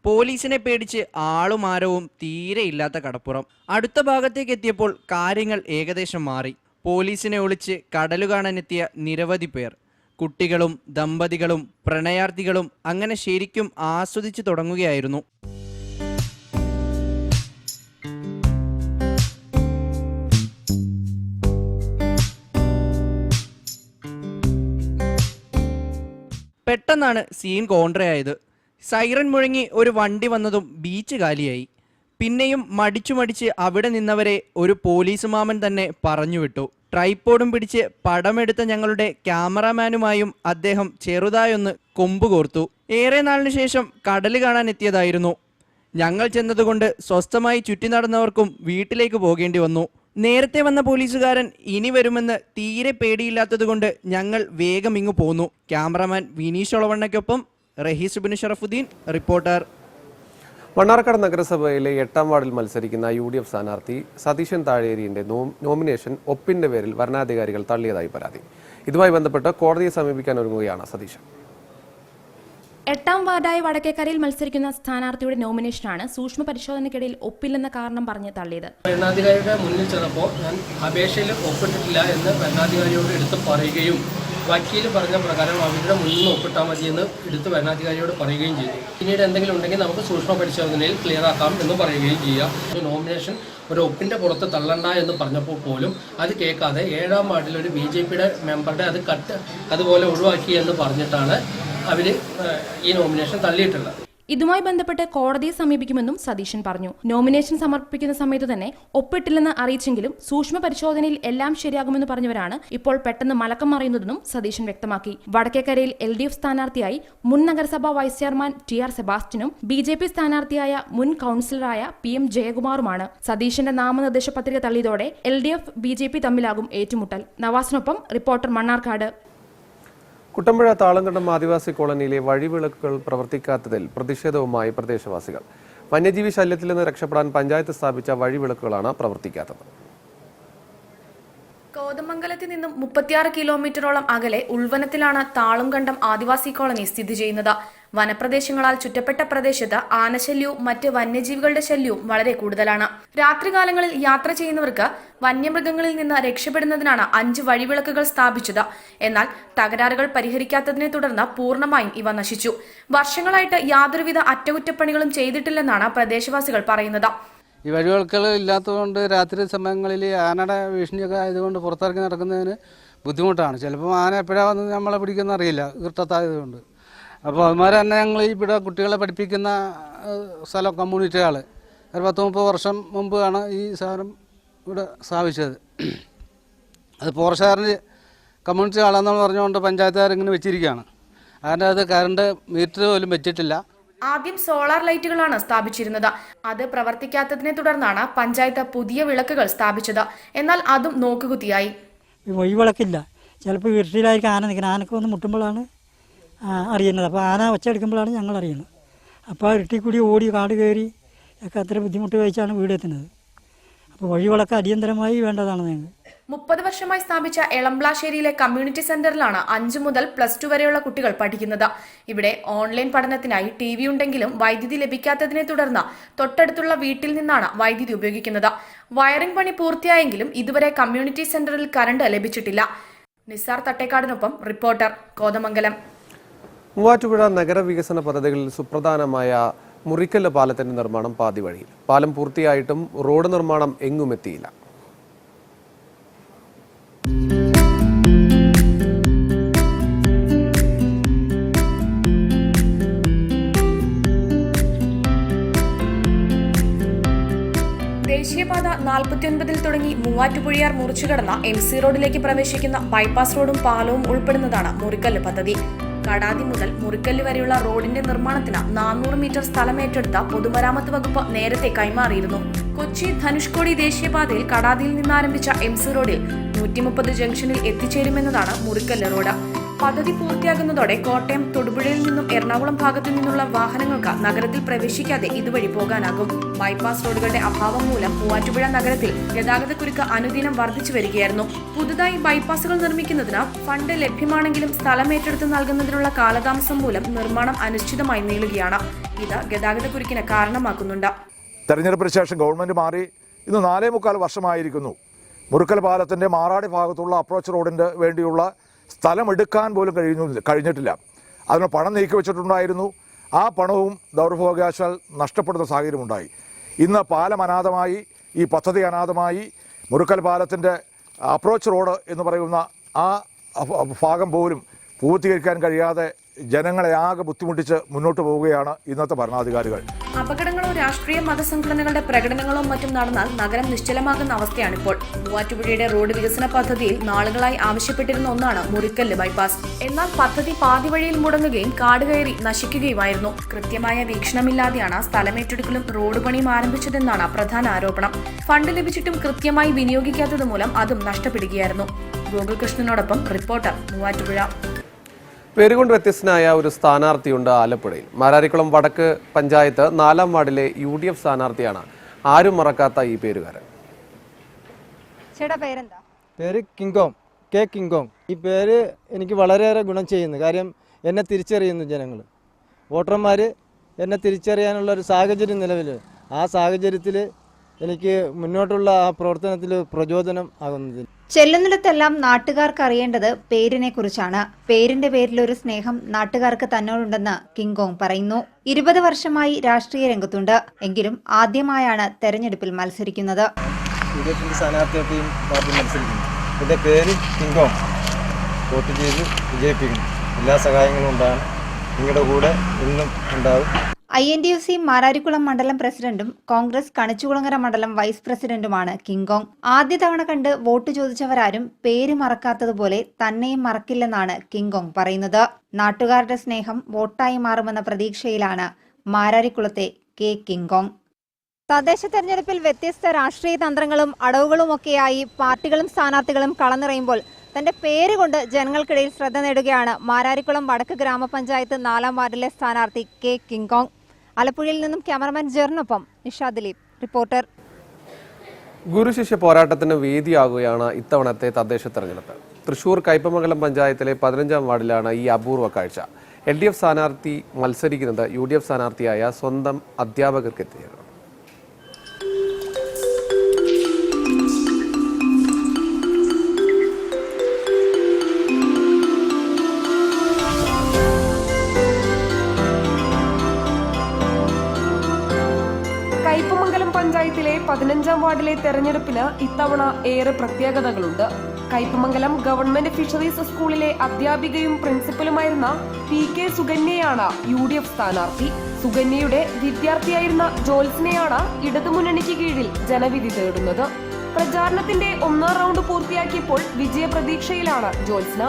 പോലീസിനെ പേടിച്ച് ആളുമാരവും തീരെ ഇല്ലാത്ത കടപ്പുറം. അടുത്ത ഭാഗത്തേക്ക് എത്തിയപ്പോൾ കാര്യങ്ങൾ ഏകദേശം മാറി. പോലീസിനെ ഒളിച്ച് കടലു കാണാനെത്തിയ നിരവധി പേർ, കുട്ടികളും ദമ്പതികളും പ്രണയാർത്ഥികളും അങ്ങനെ ശരിക്കും ആസ്വദിച്ചു തുടങ്ങുകയായിരുന്നു. പെട്ടെന്നാണ് സീൻ കോൺട്രയായത്. സൈറൻ മുഴങ്ങി ഒരു വണ്ടി വന്നതും ബീച്ച് കാലിയായി. പിന്നെയും മടിച്ചു അവിടെ നിന്നവരെ ഒരു പോലീസ് മാമൻ തന്നെ പറഞ്ഞുവിട്ടു. ട്രൈപ്പോഡും പിടിച്ച് പടമെടുത്ത ഞങ്ങളുടെ ക്യാമറാമാനുമായും അദ്ദേഹം ചെറുതായൊന്ന് കൊമ്പുകോർത്തു. ഏറെ നാളിന് ശേഷം കടല് കാണാൻ എത്തിയതായിരുന്നു. ഞങ്ങൾ ചെന്നതുകൊണ്ട് സ്വസ്ഥമായി ചുറ്റി നടന്നവർക്കും വീട്ടിലേക്ക് പോകേണ്ടി വന്നു. നേരത്തെ വന്ന പോലീസുകാരൻ ഇനി വരുമെന്ന് തീരെ പേടിയില്ലാത്തതുകൊണ്ട് ഞങ്ങൾ വേഗം ഇങ്ങു പോന്നു. ക്യാമറാമാൻ വിനീഷ് ഒളവണ്ണയ്ക്കൊപ്പം റഹീസ് ബിൻ ഷറഫുദ്ദീൻ, റിപ്പോർട്ടർ. മണ്ണാർക്കാട് നഗരസഭയിലെ 8ാം വാർഡിൽ മത്സരിക്കുന്ന UDF സ്ഥാനാർത്ഥി സതീശൻ താഴേരിയുടെ നോമിനേഷൻ ഒപ്പിന്റെ പേരിൽ വരണാധികാരികൾ തള്ളിയതായി പരാതി. ഇതുമായി ബന്ധപ്പെട്ട് കോടതിയെ സമീപിക്കാൻ ഒരുങ്ങുകയാണ് സതീശൻ. 8ാം വാർഡായ വടക്കേക്കരയിൽ മത്സരിക്കുന്ന സ്ഥാനാർത്ഥിയുടെ നോമിനേഷനാണ് സൂക്ഷ്മ പരിശോധനയ്ക്കിടയിൽ ഒപ്പില്ലെന്ന കാരണം പറഞ്ഞ് തള്ളിയത്. ഭരണാധികാരിയുടെ മുന്നിൽ ചെന്നപ്പോൾ ഞാൻ അപേക്ഷയിൽ ഒപ്പിട്ടിട്ടില്ല എന്ന് ഭരണാധികാരിയോട് എടുത്ത് പറയുകയും വക്കീൽ പറഞ്ഞ പ്രകാരം അവരുടെ മുന്നിൽ നിന്ന് ഒപ്പിട്ടാൽ മതിയെന്ന് എടുത്ത് ഭരണാധികാരിയോട് പറയുകയും ചെയ്തു. പിന്നീട് എന്തെങ്കിലും ഉണ്ടെങ്കിൽ നമുക്ക് സൂക്ഷ്മ പരിശോധനയിൽ ക്ലിയർ ആക്കാം എന്ന് പറയുകയും ചെയ്യാം. നോമിനേഷൻ ഒരു ഒപ്പിൻ്റെ പുറത്ത് തള്ളണ്ട എന്ന് പറഞ്ഞപ്പോൾ പോലും അത് കേൾക്കാതെ 7ാം വാർഡിൽ ഒരു BJPയുടെ മെമ്പറുടെ അത് അതുപോലെ ഒഴിവാക്കി എന്ന് പറഞ്ഞിട്ടാണ് അവർ ഈ നോമിനേഷൻ തള്ളിയിട്ടുള്ളത്. ഇതുമായി ബന്ധപ്പെട്ട് കോടതിയെ സമീപിക്കുമെന്നും സതീശൻ പറഞ്ഞു. നോമിനേഷൻ സമർപ്പിക്കുന്ന സമയത്ത് തന്നെ ഒപ്പിട്ടില്ലെന്ന് അറിയിച്ചെങ്കിലും സൂക്ഷ്മ പരിശോധനയിൽ എല്ലാം ശരിയാകുമെന്ന് പറഞ്ഞവരാണ് ഇപ്പോൾ പെട്ടെന്ന് മലക്കം മറിയുന്നതെന്നും സതീശൻ വ്യക്തമാക്കി. വടക്കേക്കരയിൽ LDF സ്ഥാനാർത്ഥിയായി മുൻ നഗരസഭാ വൈസ് ചെയർമാൻ TR സെബാസ്റ്റ്യനും BJP സ്ഥാനാർത്ഥിയായ മുൻ കൌൺസിലറായ PM ജയകുമാറുമാണ്. സതീശന്റെ നാമനിർദ്ദേശ പത്രിക തള്ളിയതോടെ LDF BJP തമ്മിലാകും ഏറ്റുമുട്ടൽ. നവാസിനൊപ്പം റിപ്പോർട്ടർ മണ്ണാർക്കാട്. കുട്ടമ്പുഴ താളങ്കണ്ടം ആദിവാസി കോളനിയിലെ വഴിവിളക്കുകൾ പ്രവർത്തിക്കാത്തതിൽ പ്രതിഷേധവുമായി പ്രദേശവാസികൾ. വന്യജീവി ശല്യത്തിൽ നിന്ന് രക്ഷപ്പെടാൻ പഞ്ചായത്ത് സ്ഥാപിച്ച വഴിവിളക്കുകളാണ് പ്രവർത്തിക്കാത്തത്. കോതമംഗലത്തിൽ നിന്നും 36 കിലോമീറ്ററോളം അകലെ ഉൾവനത്തിലാണ് താളുംകണ്ടം ആദിവാസി കോളനി സ്ഥിതി ചെയ്യുന്നത്. വനപ്രദേശങ്ങളാൽ ചുറ്റപ്പെട്ട പ്രദേശത്ത് ആനശല്യവും മറ്റ് വന്യജീവികളുടെ ശല്യവും വളരെ കൂടുതലാണ്. രാത്രികാലങ്ങളിൽ യാത്ര ചെയ്യുന്നവർക്ക് വന്യമൃഗങ്ങളിൽ നിന്ന് രക്ഷപ്പെടുന്നതിനാണ് 5 വഴിവിളക്കുകൾ സ്ഥാപിച്ചത്. എന്നാൽ തകരാറുകൾ പരിഹരിക്കാത്തതിനെ തുടർന്ന് പൂർണ്ണമായും ഇവ നശിച്ചു. വർഷങ്ങളായിട്ട് യാതൊരുവിധ അറ്റകുറ്റപ്പണികളും ചെയ്തിട്ടില്ലെന്നാണ് പ്രദേശവാസികൾ പറയുന്നത്. ഈ വഴിവിളക്കുകൾ ഇല്ലാത്തതുകൊണ്ട് രാത്രി സമയങ്ങളിൽ ആനയുടെ ഭീഷണിയൊക്കെ ആയതുകൊണ്ട് പുറത്തിറങ്ങി നടക്കുന്നതിന് ബുദ്ധിമുട്ടാണ്. ചിലപ്പോൾ ആന എപ്പോഴാണ് വന്ന് നമ്മളെ പിടിക്കുന്ന അറിയില്ല, ഇരുട്ടത്തായതുകൊണ്ട്. അപ്പോൾ അതുമാതിരി തന്നെ ഞങ്ങൾ ഇവിടെ കുട്ടികളെ പഠിപ്പിക്കുന്ന സ്ഥലം കമ്മ്യൂണിറ്റി ഹാള് ഒരു 10-30 വർഷം മുമ്പാണ് ഈ സാധനം ഇവിടെ സ്ഥാപിച്ചത്. അത് പോർഷാറിന് കമ്മ്യൂണിറ്റി ഹാളെന്ന് പറഞ്ഞുകൊണ്ട് പഞ്ചായത്തുകാരിങ്ങനെ വെച്ചിരിക്കുകയാണ്. അതിൻ്റെ അത് കറണ്ട് മീറ്റർ പോലും വെച്ചിട്ടില്ല. ആദ്യം സോളാർ ലൈറ്റുകളാണ് സ്ഥാപിച്ചിരുന്നത്. അത് പ്രവർത്തിക്കാത്തതിനെ തുടർന്നാണ് പഞ്ചായത്ത് പുതിയ വിളക്കുകൾ സ്ഥാപിച്ചത്. എന്നാൽ അതും നോക്കുകുത്തിയായി. വഴിവിളക്കില്ല. ചിലപ്പോൾ വീട്ടിലായിരിക്കും ആന നിൽക്കുന്നത്. ആനക്ക് വന്ന് മുട്ടുമ്പോഴാണ് അറിയുന്നത്. അപ്പോൾ ആന ഒച്ചയെടുക്കുമ്പോഴാണ് ഞങ്ങൾ അറിയുന്നത്. അപ്പോൾ ഇരുട്ടി കൂടി ഓടി കാട് കയറി ഒക്കെ അത്ര ബുദ്ധിമുട്ട് കഴിച്ചാണ് വീടെത്തുന്നത്. അപ്പോൾ വഴിവിളക്ക് അടിയന്തരമായി വേണ്ടതാണ് ഞങ്ങൾ. 30 വർഷമായി സ്ഥാപിച്ച എളംബ്ലാശ്ശേരിയിലെ കമ്മ്യൂണിറ്റി സെന്ററിലാണ് 5 മുതൽ +2 വരെയുള്ള കുട്ടികൾ പഠിക്കുന്നത്. ഇവിടെ ഓൺലൈൻ പഠനത്തിനായി TV ഉണ്ടെങ്കിലും വൈദ്യുതി ലഭിക്കാത്തതിനെ തുടർന്ന് തൊട്ടടുത്തുള്ള വീട്ടിൽ നിന്നാണ് വൈദ്യുതി ഉപയോഗിക്കുന്നത്. വയറിംഗ് പണി പൂർത്തിയായെങ്കിലും ഇതുവരെ കമ്മ്യൂണിറ്റി സെന്ററിൽ കറണ്ട് ലഭിച്ചിട്ടില്ല. നിസാർ തട്ടേക്കാടിനൊപ്പം റിപ്പോർട്ടർ, കോതമംഗലം. മൂവാറ്റുപുഴ നഗരവികസന പദ്ധതികളിൽ സുപ്രധാനമായ മുറിക്കല്ല് പാലത്തിന്റെ നിർമ്മാണം പാതി വഴിയിൽ. പാലം പൂർത്തിയായിട്ടും റോഡ് നിർമ്മാണം എങ്ങും എത്തിയില്ല. ദേശീയപാത 49 തുടങ്ങി മൂവാറ്റുപുഴയാർ മുറിച്ചുകടന്ന MC റോഡിലേക്ക് പ്രവേശിക്കുന്ന ബൈപ്പാസ് റോഡും പാലവും ഉൾപ്പെടുന്നതാണ് മുറിക്കല്ല് പദ്ധതി. കടാതി മുതൽ മുറിക്കല്ല് വരെയുള്ള റോഡിന്റെ നിർമ്മാണത്തിന് 400 മീറ്റർ സ്ഥലം ഏറ്റെടുത്ത പൊതുമരാമത്ത് വകുപ്പ് നേരത്തെ കൈമാറിയിരുന്നു. കൊച്ചി ധനുഷ്കോടി ദേശീയപാതയിൽ കടാതിയിൽ നിന്നാരംഭിച്ച MC റോഡിൽ 130 ജംഗ്ഷനിൽ എത്തിച്ചേരുമെന്നതാണ് മുറിക്കല്ല് റോഡ്. പദ്ധതി പൂർത്തിയാകുന്നതോടെ കോട്ടയം, തൊടുപുഴയിൽ നിന്നും എറണാകുളം ഭാഗത്തു നിന്നുള്ള വാഹനങ്ങൾക്ക് നഗരത്തിൽ പ്രവേശിക്കാതെ ഇതുവഴി പോകാനാകും. ബൈപ്പാസ് റോഡുകളുടെ അഭാവം മൂലം മൂവാറ്റുപുഴ നഗരത്തിൽ ഗതാഗതക്കുരുക്ക് അനുദിനം വർദ്ധിച്ചു വരികയായിരുന്നു. പുതുതായി ബൈപ്പാസുകൾ നിർമ്മിക്കുന്നതിന് ഫണ്ട് ലഭ്യമാണെങ്കിലും സ്ഥലം ഏറ്റെടുത്ത് നൽകുന്നതിനുള്ള കാലതാമസം മൂലം നിർമ്മാണം അനിശ്ചിതമായി നീളുകയാണ്. ഇത് ഗതാഗതക്കുരുക്കിന് കാരണമാക്കുന്നുണ്ട്. തെരഞ്ഞെടുപ്പിന് ശേഷം ഗവൺമെന്റ് മാറി ഇന്ന് 4.25 വർഷമായിരിക്കുന്നു. മുറിക്കൽ പാലത്തിന്റെ മാറാടി ഭാഗത്തുള്ള അപ്രോച്ച് റോഡിന് വേണ്ടിയുള്ള സ്ഥലം എടുക്കാൻ പോലും കഴിഞ്ഞിട്ടില്ല. അതിന് പണം നീക്കി വെച്ചിട്ടുണ്ടായിരുന്നു. ആ പണവും ദൗർഭാഗ്യവശാൽ നഷ്ടപ്പെടുന്ന സാഹചര്യമുണ്ടായി. ഇന്ന് പാലം അനാഥമായി, ഈ പദ്ധതി അനാഥമായി. മുറിക്കൽ പാലത്തിൻ്റെ അപ്രോച്ച് റോഡ് എന്ന് പറയുന്ന ആ ഭാഗം പോലും പൂർത്തീകരിക്കാൻ കഴിയാതെ ജനങ്ങളെ ആകെ ബുദ്ധിമുട്ടിച്ച് മുന്നോട്ട് പോവുകയാണ് ഇന്നത്തെ ഭരണാധികാരികൾ. അപകടങ്ങളോ രാഷ്ട്രീയ മതസംഘടനകളുടെ പ്രകടനങ്ങളോ മറ്റും നടന്നാൽ നഗരം നിശ്ചലമാകുന്ന അവസ്ഥയാണിപ്പോൾ. മൂവാറ്റുപുഴയുടെ റോഡ് വികസന പദ്ധതിയിൽ നാളുകളായി ആവശ്യപ്പെട്ടിരുന്ന ഒന്നാണ് മുറിക്കല്ല് ബൈപ്പാസ്. എന്നാൽ പദ്ധതി പാതി വഴിയിൽ മുടങ്ങുകയും കാട് കയറി നശിക്കുകയുമായിരുന്നു. കൃത്യമായ വീക്ഷണമില്ലാതെയാണ് സ്ഥലമേറ്റെടുക്കലും റോഡ് പണിയും ആരംഭിച്ചതെന്നാണ് പ്രധാന ആരോപണം. ഫണ്ട് ലഭിച്ചിട്ടും കൃത്യമായി വിനിയോഗിക്കാത്തത് മൂലം അതും നഷ്ടപ്പെടുകയായിരുന്നു. ഗോകുൽകൃഷ്ണനോടൊപ്പം റിപ്പോർട്ടർ, മൂവാറ്റുപുഴ. പേരുകൊണ്ട് വ്യത്യസ്തനായ ഒരു സ്ഥാനാർത്ഥിയുണ്ട് ആലപ്പുഴയിൽ. മാരാരിക്കുളം വടക്ക് പഞ്ചായത്ത് 4-ാം വാർഡിലെ UDF സ്ഥാനാർത്ഥിയാണ്. ആരും മറക്കാത്ത ഈ പേരുകാരൻ. പേര് കിങ്കോങ്, K കിങ്കോങ്. ഈ പേര് എനിക്ക് വളരെയേറെ ഗുണം ചെയ്യുന്നു. കാര്യം എന്നെ തിരിച്ചറിയുന്നു ജനങ്ങൾ, വോട്ടർമാർ എന്നെ തിരിച്ചറിയാനുള്ള ഒരു സാഹചര്യം നിലവിൽ. ആ സാഹചര്യത്തിൽ എനിക്ക് മുന്നോട്ടുള്ള ആ പ്രവർത്തനത്തിൽ പ്രചോദനം ആകുന്നത്. ചെല്ലുന്നിടത്തെല്ലാം നാട്ടുകാർക്ക് അറിയേണ്ടത് പേരിനെ കുറിച്ചാണ്. പേരിന്റെ പേരിൽ ഒരു സ്നേഹം നാട്ടുകാർക്ക് തന്നോടുണ്ടെന്ന് കിങ്കോങ് പറയുന്നു. 20 വർഷമായി രാഷ്ട്രീയ രംഗത്തുണ്ട്. എങ്കിലും ആദ്യമായാണ് തെരഞ്ഞെടുപ്പിൽ മത്സരിക്കുന്നത്. സ്ഥാനാർത്ഥിയായിട്ടും പാർട്ടി മത്സരിക്കുന്നു. എന്റെ പേര് കിങ്കോങ്. വോട്ട് ചെയ്ത് വിജയിപ്പിക്കുന്നു. എല്ലാ സഹായങ്ങളും ഉണ്ടാകും. നിങ്ങളുടെ കൂടെ ഇന്നും ഉണ്ടാവും. INTUC മാരാരിക്കുളം മണ്ഡലം പ്രസിഡന്റും കോൺഗ്രസ് കണിച്ചുകുളങ്ങര മണ്ഡലം വൈസ് പ്രസിഡന്റുമാണ് കിങ്കോങ്. ആദ്യ തവണ കണ്ട് വോട്ട് ചോദിച്ചവരാരും പേര് മറക്കാത്തതുപോലെ തന്നെയും മറക്കില്ലെന്നാണ് കിങ്കോങ് പറയുന്നത്. നാട്ടുകാരുടെ സ്നേഹം വോട്ടായി മാറുമെന്ന പ്രതീക്ഷയിലാണ് മാരാരിക്കുളത്തെ K കിങ്കോങ്. തദ്ദേശ തെരഞ്ഞെടുപ്പിൽ വ്യത്യസ്ത രാഷ്ട്രീയ തന്ത്രങ്ങളും അടവുകളുമൊക്കെയായി പാർട്ടികളും സ്ഥാനാർത്ഥികളും കളനിറയുമ്പോൾ തന്റെ പേര് കൊണ്ട് ജനങ്ങൾക്കിടയിൽ ശ്രദ്ധ നേടുകയാണ് മാരാരിക്കുളം വടക്ക് ഗ്രാമപഞ്ചായത്ത് 4-ാം വാർഡിലെ സ്ഥാനാർത്ഥി K കിങ്കോങ്. ആലപ്പുഴയിൽ നിന്നും ക്യാമറമാൻ ജെറിനൊപ്പം നിഷാ ദിലീപ്, റിപ്പോർട്ടർ. ഗുരുശിഷ്യ പോരാട്ടത്തിന് വേദിയാകുകയാണ് ഇത്തവണത്തെ തദ്ദേശ തെരഞ്ഞെടുപ്പ്. തൃശൂർ കയ്പമംഗലം പഞ്ചായത്തിലെ 15-ാം വാർഡിലാണ് ഈ അപൂർവ കാഴ്ച. LDF സ്ഥാനാർത്ഥി മത്സരിക്കുന്നത് UDF സ്ഥാനാർത്ഥിയായ സ്വന്തം അധ്യാപകർക്കെത്തിയാണ്. കയ്പമംഗലം പഞ്ചായത്തിലെ 15-ാം വാർഡിലെ തെരഞ്ഞെടുപ്പിന് ഇത്തവണ ഏറെ പ്രത്യേകതകളുണ്ട്. കയ്പമംഗലം ഗവൺമെന്റ് ഫിഷറീസ് സ്കൂളിലെ അധ്യാപികയും പ്രിൻസിപ്പലുമായിരുന്ന PK സുകന്യയാണ് UDF സ്ഥാനാർത്ഥി. സുകന്യയുടെ വിദ്യാർത്ഥിയായിരുന്ന ജോത്സ്നയാണ് ഇടതുമുന്നണിക്ക് കീഴിൽ ജനവിധി തേടുന്നത്. പ്രചാരണത്തിന്റെ 1ാം റൗണ്ട് പൂർത്തിയാക്കിയപ്പോൾ വിജയപ്രതീക്ഷയിലാണ് ജോത്സ്ന.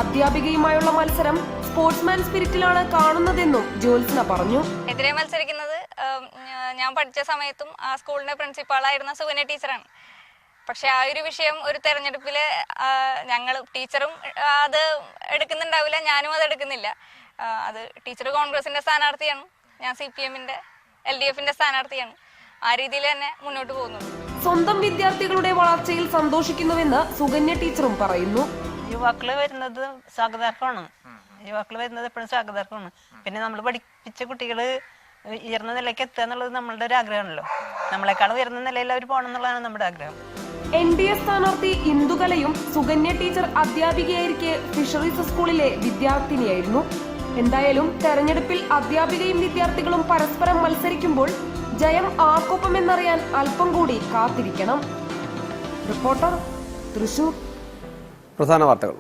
അധ്യാപികയുമായുള്ള മത്സരം സ്പോർട്സ്മാൻ സ്പിരിറ്റിലാണ് കാണുന്നതെന്നും ജോത്സ്ന പറഞ്ഞു. എതിരെ മത്സരിക്കുന്നത് ഞാൻ പഠിച്ച സമയത്തും ആ സ്കൂളിന്റെ പ്രിൻസിപ്പാളായിരുന്ന സുകന്യ ടീച്ചറാണ്. പക്ഷെ ആ ഒരു വിഷയം ഒരു തെരഞ്ഞെടുപ്പിൽ ഞങ്ങൾ ടീച്ചറും അത് എടുക്കുന്നുണ്ടാവില്ല, ഞാനും അത് എടുക്കുന്നില്ല. അത് ടീച്ചർ കോൺഗ്രസിന്റെ സ്ഥാനാർത്ഥിയാണ്, ഞാൻ CPMന്റെ LDFന്റെ സ്ഥാനാർത്ഥിയാണ്. ആ രീതിയിൽ തന്നെ മുന്നോട്ട് പോകുന്നു. സ്വന്തം വിദ്യാർത്ഥികളുടെ വളർച്ചയിൽ സന്തോഷിക്കുന്നുവെന്ന് സുകന്യ ടീച്ചറും പറയുന്നു. യുവാക്കൾ വരുന്നത് സ്വാഗതാർഹമാണ്. യുവാക്കൾ വരുന്നത് എപ്പോഴും സ്വാഗതാർഹമാണ്. പിന്നെ നമ്മൾ പഠിപ്പിച്ച കുട്ടികൾ ഉയർന്ന നിലയ്ക്ക് എത്തുക എന്നുള്ളത് നമ്മളുടെ ഒരു ആഗ്രഹമാണല്ലോ. നമ്മളെക്കാൾ ഉയർന്ന നിലയിൽ അവർ പോകണം എന്നുള്ളതാണ് നമ്മുടെ ആഗ്രഹം. NDA സ്ഥാനാർത്ഥി ഇന്ദുകലയും സുകന്യ ടീച്ചർ അധ്യാപികയായിരിക്കെ ഫിഷറീസ് സ്കൂളിലെ വിദ്യാർത്ഥിനിയായിരുന്നു. എന്തായാലും തെരഞ്ഞെടുപ്പിൽ അധ്യാപികയും വിദ്യാർത്ഥികളും പരസ്പരം മത്സരിക്കുമ്പോൾ ജയം ആർക്കൊപ്പമെന്നറിയാൻ അല്പം കൂടി കാത്തിരിക്കണം. റിപ്പോർട്ടർ, തൃശൂർ. പ്രധാന വാർത്തകൾ.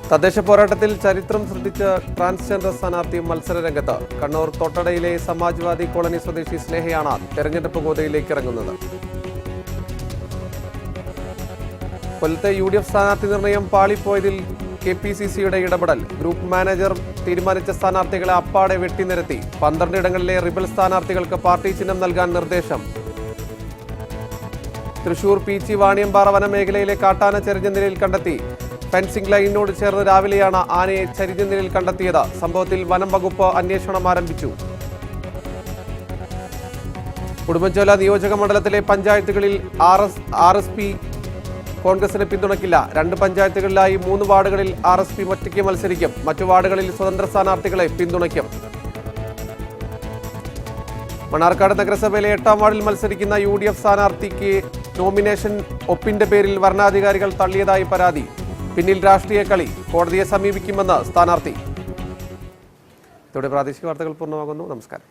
തദ്ദേശ പോരാട്ടത്തിൽ ചരിത്രം സൃഷ്ടിച്ച ട്രാൻസ്ജെൻഡർ സ്ഥാനാർത്ഥി മത്സരരംഗത്ത്. കണ്ണൂർ തോട്ടടയിലെ സമാജ്വാദി കോളനി സ്വദേശി സ്നേഹയാണ് തെരഞ്ഞെടുപ്പ് ഗോതയിലേക്ക് ഇറങ്ങുന്നത്. കൊല്ലത്തെ UDF സ്ഥാനാർത്ഥി നിർണയം പാളിപ്പോയതിൽ KPCCയുടെ ഇടപെടൽ. ഗ്രൂപ്പ് മാനേജർ തീരുമാനിച്ച സ്ഥാനാർത്ഥികളെ അപ്പാടെ വെട്ടിനിരത്തി. 12 ഇടങ്ങളിലെ റിബൽ സ്ഥാനാർത്ഥികൾക്ക് പാർട്ടി ചിഹ്നം നൽകാൻ നിർദ്ദേശം. തൃശൂർ പീച്ചി വാണിയമ്പാറ വനമേഖലയിലെ കാട്ടാന ചരിഞ്ഞ നിലയിൽ കണ്ടെത്തി. ഫെൻസിംഗ് ലൈനിനോട് ചേർന്ന് രാവിലെയാണ് ആനയെ ചരിഞ്ഞ നിലയിൽ കണ്ടെത്തിയത്. സംഭവത്തിൽ വനം വകുപ്പ് അന്വേഷണം ആരംഭിച്ചു. ഉടുമ്പൻചോല നിയോജക മണ്ഡലത്തിലെ പഞ്ചായത്തുകളിൽ RSP കോൺഗ്രസിനെ പിന്തുണയ്ക്കില്ല. 2 പഞ്ചായത്തുകളിലായി 3 വാർഡുകളിൽ RSP ഒറ്റയ്ക്ക് മത്സരിക്കും. മറ്റു വാർഡുകളിൽ സ്വതന്ത്ര സ്ഥാനാർത്ഥികളെ പിന്തുണയ്ക്കും. മണ്ണാർക്കാട് നഗരസഭയിലെ 8-ാം വാർഡിൽ മത്സരിക്കുന്ന UDF സ്ഥാനാർത്ഥിക്ക് നോമിനേഷൻ ഒപ്പിന്റെ പേരിൽ വരണാധികാരികൾ തള്ളിയതായി പരാതി. പിന്നിൽ രാഷ്ട്രീയ കളി. കോടതിയെ സമീപിക്കുമെന്ന് സ്ഥാനാർത്ഥി. ഇതോടെ പ്രാദേശിക വാർത്തകൾ പൂർണ്ണമാകുന്നു. നമസ്കാരം.